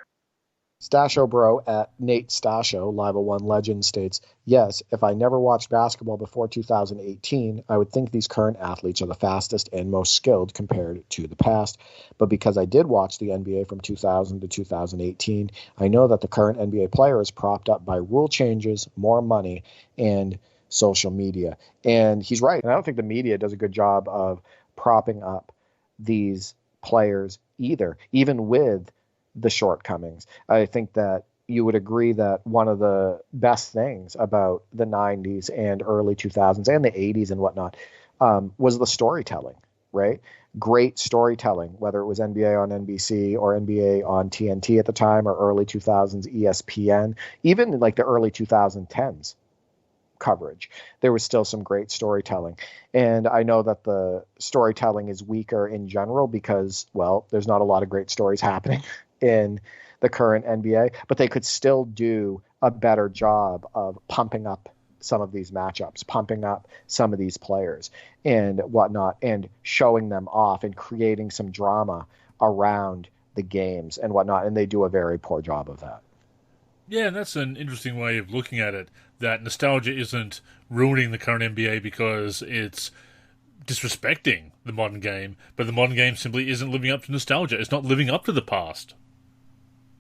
Stasho Bro at Nate Stasho, Live 01 Legend, states, yes, if I never watched basketball before 2018, I would think these current athletes are the fastest and most skilled compared to the past. But because I did watch the NBA from 2000 to 2018, I know that the current NBA player is propped up by rule changes, more money, and social media. And he's right. And I don't think the media does a good job of propping up these players either, even with the shortcomings. I think that you would agree that one of the best things about the 90s and early 2000s and the 80s and whatnot was the storytelling, right? Great storytelling, whether it was NBA on NBC or NBA on TNT at the time or early 2000s ESPN, even like the early 2010s coverage. There was still some great storytelling. And I know that the storytelling is weaker in general because, well, there's not a lot of great stories happening in the current NBA, but they could still do a better job of pumping up some of these matchups, pumping up some of these players and whatnot, and showing them off and creating some drama around the games and whatnot, and they do a very poor job of that. Yeah, and that's an interesting way of looking at it, that nostalgia isn't ruining the current NBA because it's disrespecting the modern game, but the modern game simply isn't living up to nostalgia. It's not living up to the past.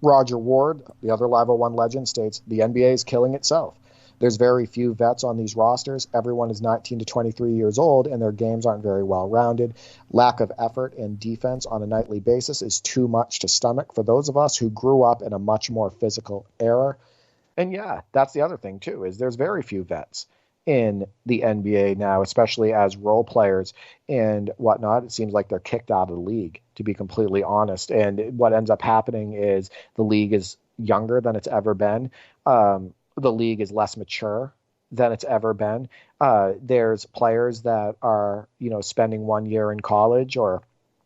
Roger Ward, the other Live 01 legend, states, the NBA is killing itself. There's very few vets on these rosters. Everyone is 19 to 23 years old, and their games aren't very well-rounded. Lack of effort and defense on a nightly basis is too much to stomach for those of us who grew up in a much more physical era. And yeah, that's the other thing, too, is there's very few vets in the NBA now, especially as role players and whatnot. It seems like they're kicked out of the league, to be completely honest. And what ends up happening is the league is younger than it's ever been. The league is less mature than it's ever been. There's players that are, spending 1 year in college or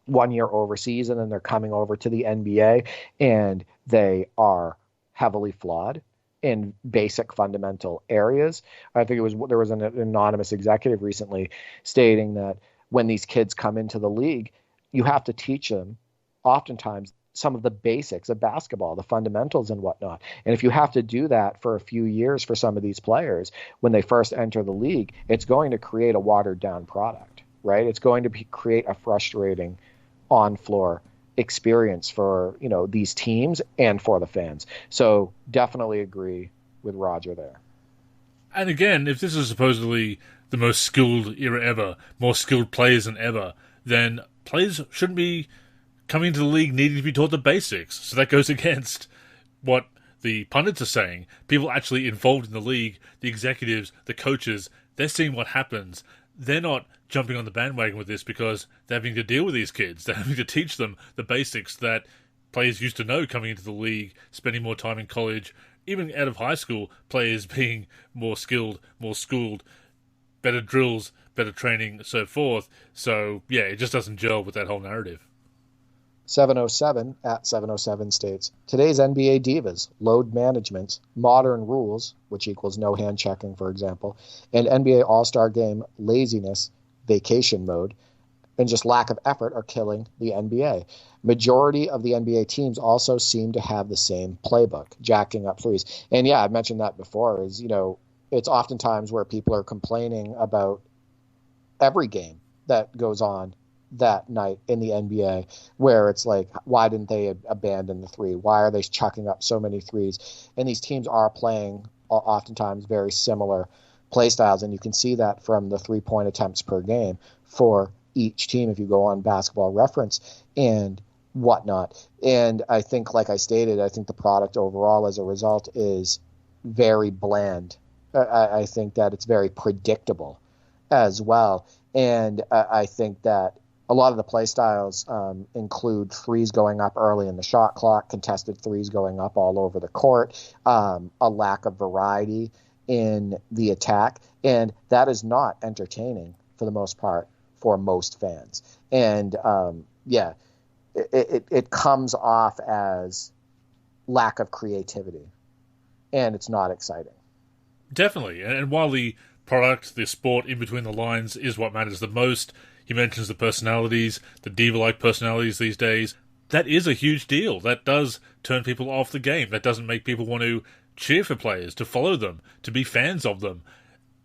1 year overseas, and then they're coming over to the NBA, and they are heavily flawed in basic fundamental areas. I think there was an anonymous executive recently stating that when these kids come into the league, you have to teach them oftentimes some of the basics of basketball, the fundamentals and whatnot. And if you have to do that for a few years for some of these players, when they first enter the league, it's going to create a watered down product, right? It's going to create a frustrating on-floor experience for, these teams and for the fans. So definitely agree with Roger there. And again, if this is supposedly the most skilled era ever, more skilled players than ever, then players shouldn't be coming into the league needing to be taught the basics. So that goes against what the pundits are saying. People actually involved in the league, the executives, the coaches, they're seeing what happens. They're not jumping on the bandwagon with this because they're having to deal with these kids. They're having to teach them the basics that players used to know coming into the league, spending more time in college, even out of high school, players being more skilled, more schooled, better drills, better training, so forth. So, yeah, it just doesn't gel with that whole narrative. 707 at 707 states, today's NBA divas, load management, modern rules, which equals no hand checking, for example, and NBA All-Star Game laziness, vacation mode, and just lack of effort are killing the NBA. Majority of the NBA teams also seem to have the same playbook, jacking up threes. And yeah, I've mentioned that before, is, it's oftentimes where people are complaining about every game that goes on that night in the NBA, where it's like, why didn't they abandon the three? Why are they chucking up so many threes? And these teams are playing oftentimes very similar play styles, and you can see that from the 3-point attempts per game for each team if you go on Basketball Reference and whatnot. And I think, like I stated, I think the product overall as a result is very bland. I think that it's very predictable as well. And I think that a lot of the play styles include threes going up early in the shot clock, contested threes going up all over the court, a lack of variety in the attack, and that is not entertaining for the most part for most fans. And it comes off as lack of creativity, and it's not exciting. Definitely, and while the product, the sport in between the lines is what matters the most, he mentions the personalities, the diva-like personalities these days. That is a huge deal. That does turn people off the game. That doesn't make people want to cheer for players, to follow them, to be fans of them.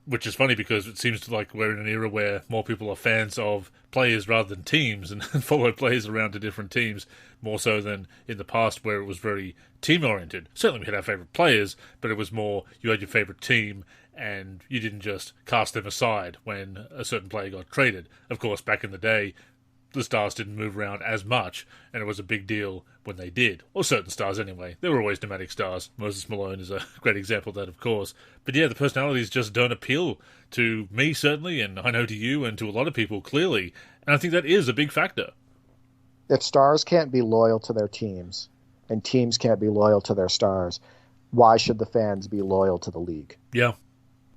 Which is funny because it seems like we're in an era where more people are fans of players rather than teams and follow players around to different teams, more so than in the past where it was very team-oriented. Certainly we had our favourite players, but it was more you had your favourite team and you didn't just cast them aside when a certain player got traded. Of course, back in the day, the stars didn't move around as much, and it was a big deal when they did. Or certain stars anyway. There were always nomadic stars. Moses Malone is a great example of that, of course. But yeah, the personalities just don't appeal to me, certainly, and I know to you and to a lot of people, clearly. And I think that is a big factor. If stars can't be loyal to their teams, and teams can't be loyal to their stars, why should the fans be loyal to the league? Yeah.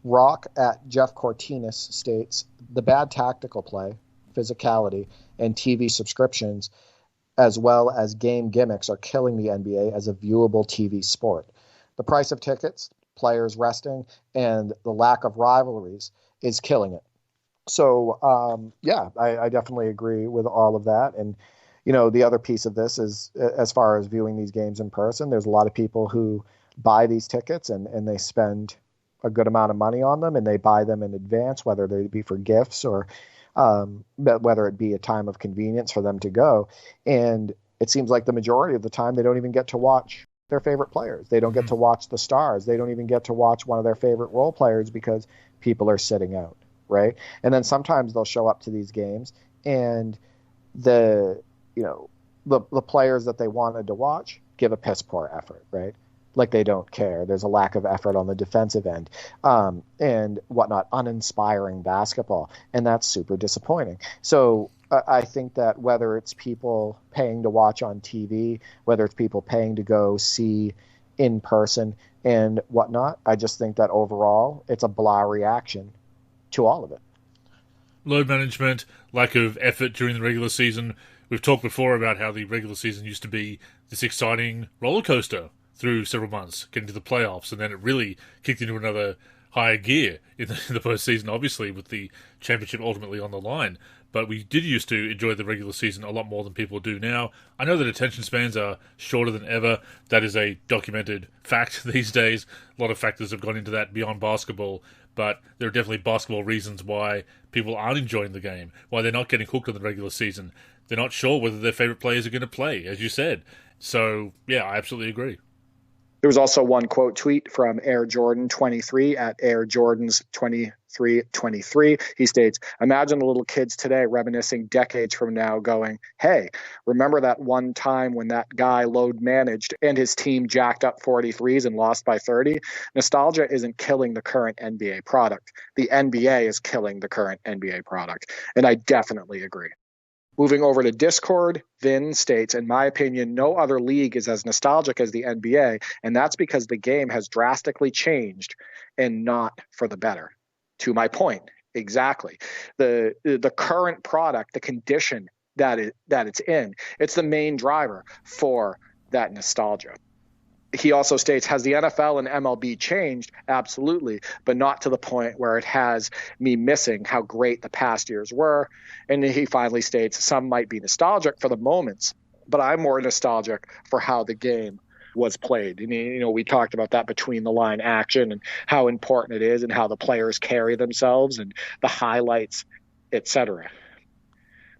Rock at Jeff Cortinas states, the bad tactical play, physicality, and TV subscriptions, as well as game gimmicks, are killing the NBA as a viewable TV sport. The price of tickets, players resting, and the lack of rivalries is killing it. So, I definitely agree with all of that. And, the other piece of this is, as far as viewing these games in person, there's a lot of people who buy these tickets and they spend a good amount of money on them, and they buy them in advance, whether they be for gifts or whether it be a time of convenience for them to go. And it seems like the majority of the time they don't even get to watch their favorite players. They don't get to watch the stars. They don't even get to watch one of their favorite role players because people are sitting out, right? And then sometimes they'll show up to these games and the players that they wanted to watch give a piss poor effort, right? Like they don't care. There's a lack of effort on the defensive end and whatnot, uninspiring basketball. And that's super disappointing. So I think that whether it's people paying to watch on TV, whether it's people paying to go see in person and whatnot, I just think that overall it's a blah reaction to all of it. Load management, lack of effort during the regular season. We've talked before about how the regular season used to be this exciting roller coaster through several months, getting to the playoffs, and then it really kicked into another higher gear in the postseason, obviously, with the championship ultimately on the line. But we did used to enjoy the regular season a lot more than people do now. I know that attention spans are shorter than ever. That is a documented fact these days. A lot of factors have gone into that beyond basketball, but there are definitely basketball reasons why people aren't enjoying the game, why they're not getting hooked on the regular season. They're not sure whether their favorite players are going to play, as you said. So, yeah, I absolutely agree. There was also one quote tweet from Air Jordan 23 at Air Jordans 2323. He states, "Imagine the little kids today reminiscing decades from now going, hey, remember that one time when that guy load managed and his team jacked up 43s and lost by 30? Nostalgia isn't killing the current NBA product. The NBA is killing the current NBA product." And I definitely agree. Moving over to Discord, Vin states, "In my opinion, no other league is as nostalgic as the NBA, and that's because the game has drastically changed and not for the better." To my point, exactly. The current product, the condition that it's in, it's the main driver for that nostalgia. He also states, "Has the NFL and MLB changed? Absolutely, but not to the point where it has me missing how great the past years were." And he finally states, "Some might be nostalgic for the moments, but I'm more nostalgic for how the game was played." And, we talked about that between the line action and how important it is and how the players carry themselves and the highlights, etc.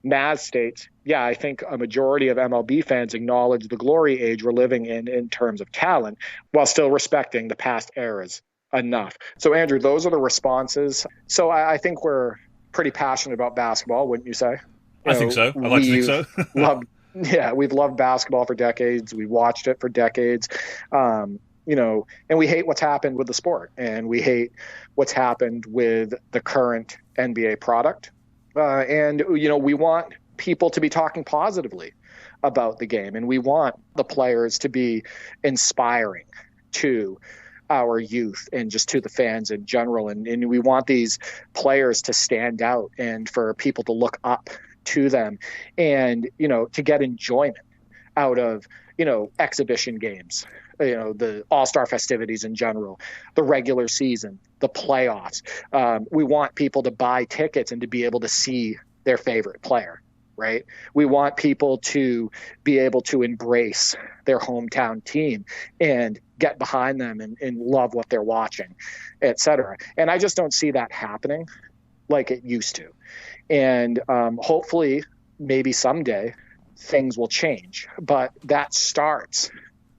Maz states, "Yeah, I think a majority of MLB fans acknowledge the glory age we're living in terms of talent, while still respecting the past eras enough." So, Andrew, those are the responses. So I think we're pretty passionate about basketball, wouldn't you say? I think so. I like to think so. We've loved basketball for decades. We've watched it for decades. And we hate what's happened with the sport, and we hate what's happened with the current NBA product. And we want people to be talking positively about the game, and we want the players to be inspiring to our youth and just to the fans in general. And we want these players to stand out and for people to look up to them and, to get enjoyment out of, exhibition games, the all-star festivities in general, the regular season, the playoffs. We want people to buy tickets and to be able to see their favorite player, right? We want people to be able to embrace their hometown team and get behind them and love what they're watching, et cetera. And I just don't see that happening like it used to. And hopefully, maybe someday, things will change. But that starts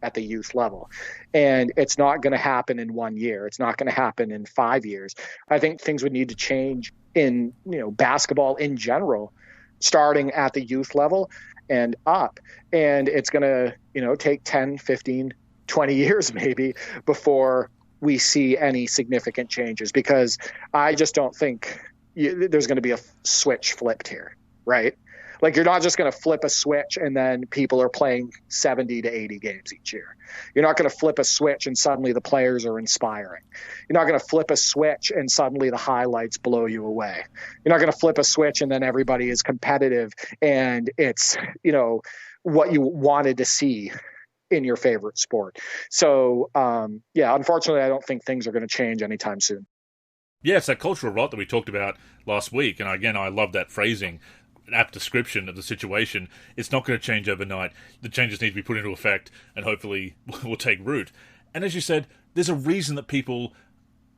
at the youth level. And it's not going to happen in 1 year. It's not going to happen in 5 years. I think things would need to change in, basketball in general, starting at the youth level and up. And it's going to, take 10, 15, 20 years maybe before we see any significant changes, because I just don't think there's going to be a switch flipped here, right? Like, you're not just going to flip a switch and then people are playing 70 to 80 games each year. You're not going to flip a switch and suddenly the players are inspiring. You're not going to flip a switch and suddenly the highlights blow you away. You're not going to flip a switch and then everybody is competitive and it's, what you wanted to see in your favorite sport. So, unfortunately, I don't think things are going to change anytime soon. Yeah, it's that cultural rot that we talked about last week. And again, I love that phrasing. an apt description of the situation. It's not going to change overnight. The changes need to be put into effect and hopefully will take root. And as you said, there's a reason that people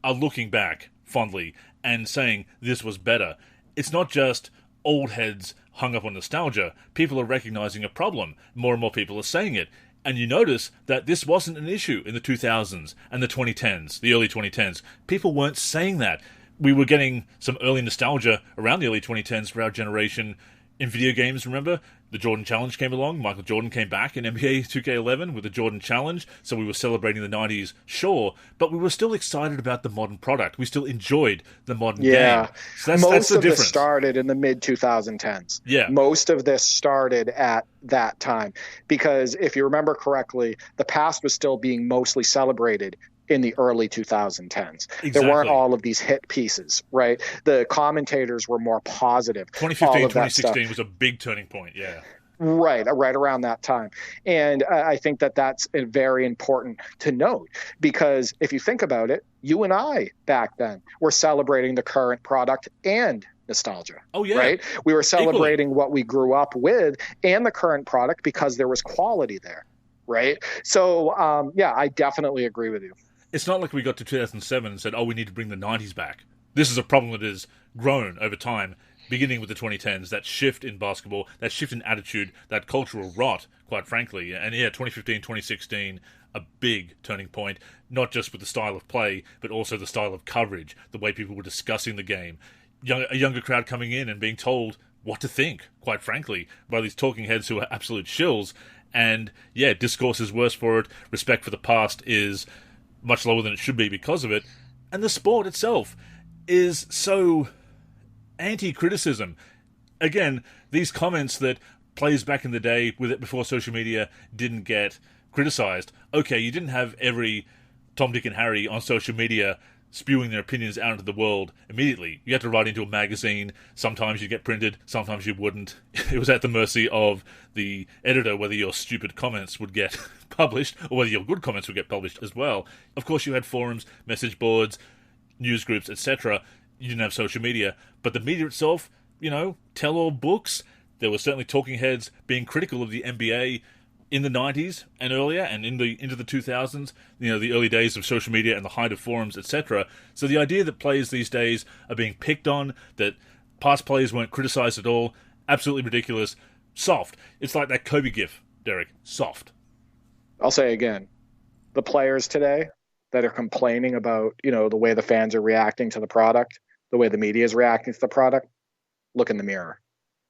are looking back fondly and saying this was better. It's not just old heads hung up on nostalgia. People are recognizing a problem. More and more people are saying it. And you notice that this wasn't an issue in the 2000s and the 2010s, the early 2010s. People weren't saying that. We were getting some early nostalgia around the early 2010s for our generation in video games, remember? The Jordan Challenge came along. Michael Jordan came back in NBA 2K11 with the Jordan Challenge, so we were celebrating the 90s, sure, but we were still excited about the modern product. We still enjoyed the modern game. So that's the difference. This started in the mid-2010s. Yeah. Most of this started at that time, because if you remember correctly, the past was still being mostly celebrated in the early 2010s. Exactly. There weren't all of these hit pieces, right? The commentators were more positive. 2015, 2016 was a big turning point, yeah. Right around that time. And I think that that's very important to note, because if you think about it, you and I back then were celebrating the current product and nostalgia. Oh, yeah. Right? We were celebrating what we grew up with and the current product because there was quality there. Right? So, I definitely agree with you. It's not like we got to 2007 and said, we need to bring the 90s back. This is a problem that has grown over time, beginning with the 2010s, that shift in basketball, that shift in attitude, that cultural rot, quite frankly. And 2015, 2016, a big turning point, not just with the style of play, but also the style of coverage, the way people were discussing the game. A younger crowd coming in and being told what to think, quite frankly, by these talking heads who are absolute shills. And, discourse is worse for it. Respect for the past is much lower than it should be because of it. And the sport itself is so anti-criticism. Again, these comments that players back in the day, with it before social media, didn't get criticized. Okay, you didn't have every Tom, Dick, and Harry on social media spewing their opinions out into the world immediately. You had to write into a magazine. Sometimes you'd get printed, sometimes you wouldn't. It was at the mercy of the editor whether your stupid comments would get published or whether your good comments would get published as well. Of course, you had forums, message boards, news groups, etc. You didn't have social media. But the media itself, tell-all books. There were certainly talking heads being critical of the NBA in the 90s and earlier, and into the 2000s, the early days of social media and the height of forums, etc. So the idea that players these days are being picked on, that past players weren't criticized at all, absolutely ridiculous. Soft. It's like that Kobe gif, Derek. Soft. I'll say again, the players today that are complaining about, the way the fans are reacting to the product, the way the media is reacting to the product, look in the mirror,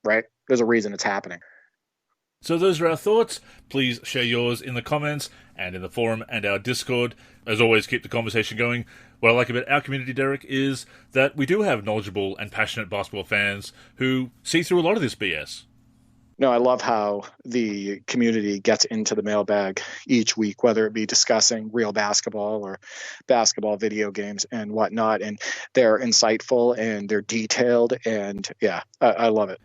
right? There's a reason it's happening. So those are our thoughts. Please share yours in the comments and in the forum and our Discord. As always, keep the conversation going. What I like about our community, Derek, is that we do have knowledgeable and passionate basketball fans who see through a lot of this BS. No, I love how the community gets into the mailbag each week, whether it be discussing real basketball or basketball video games and whatnot. And they're insightful and they're detailed. And I love it.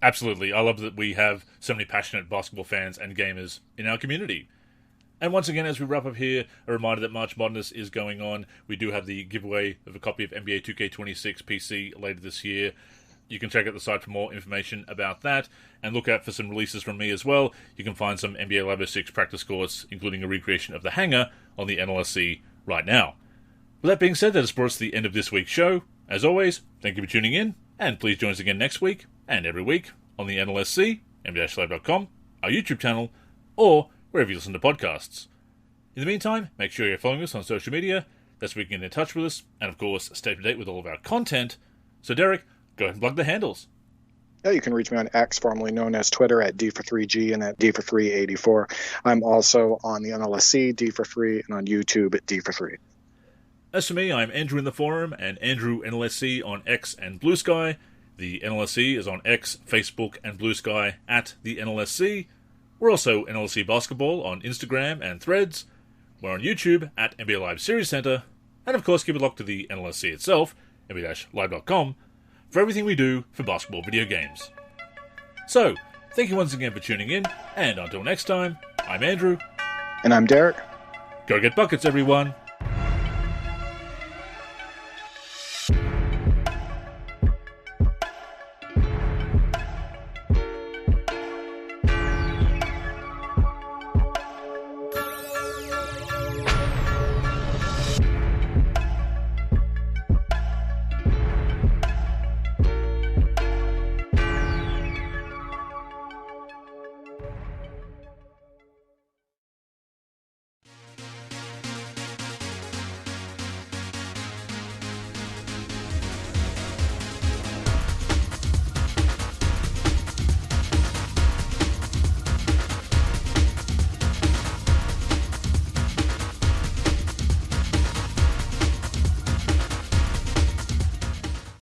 Absolutely. I love that we have so many passionate basketball fans and gamers in our community. And once again, as we wrap up here, a reminder that March Madness is going on. We do have the giveaway of a copy of NBA 2K26 PC later this year. You can check out the site for more information about that, and look out for some releases from me as well. You can find some NBA Labo 6 practice courts, including a recreation of the hangar, on the NLSC right now. With that being said, that has brought us to the end of this week's show. As always, thank you for tuning in, and please join us again next week, and every week, on the NLSC, nb-lab.com, our YouTube channel, or wherever you listen to podcasts. In the meantime, make sure you're following us on social media. That's where you can get in touch with us, and of course, stay up to date with all of our content. So Derek, go ahead and plug the handles. Yeah, you can reach me on X, formerly known as Twitter, at D43G and at D4384. I'm also on the NLSC, D43, and on YouTube at D43. As for me, I'm Andrew in the forum, and Andrew NLSC on X and Blue Sky. The NLSC is on X, Facebook, and Blue Sky at the NLSC. We're also NLSC Basketball on Instagram and Threads. We're on YouTube at NBA Live Series Center. And of course, keep it locked to the NLSC itself, nb-live.com, for everything we do for basketball video games. So, thank you once again for tuning in, and until next time, I'm Andrew. And I'm Derek. Go get buckets, everyone.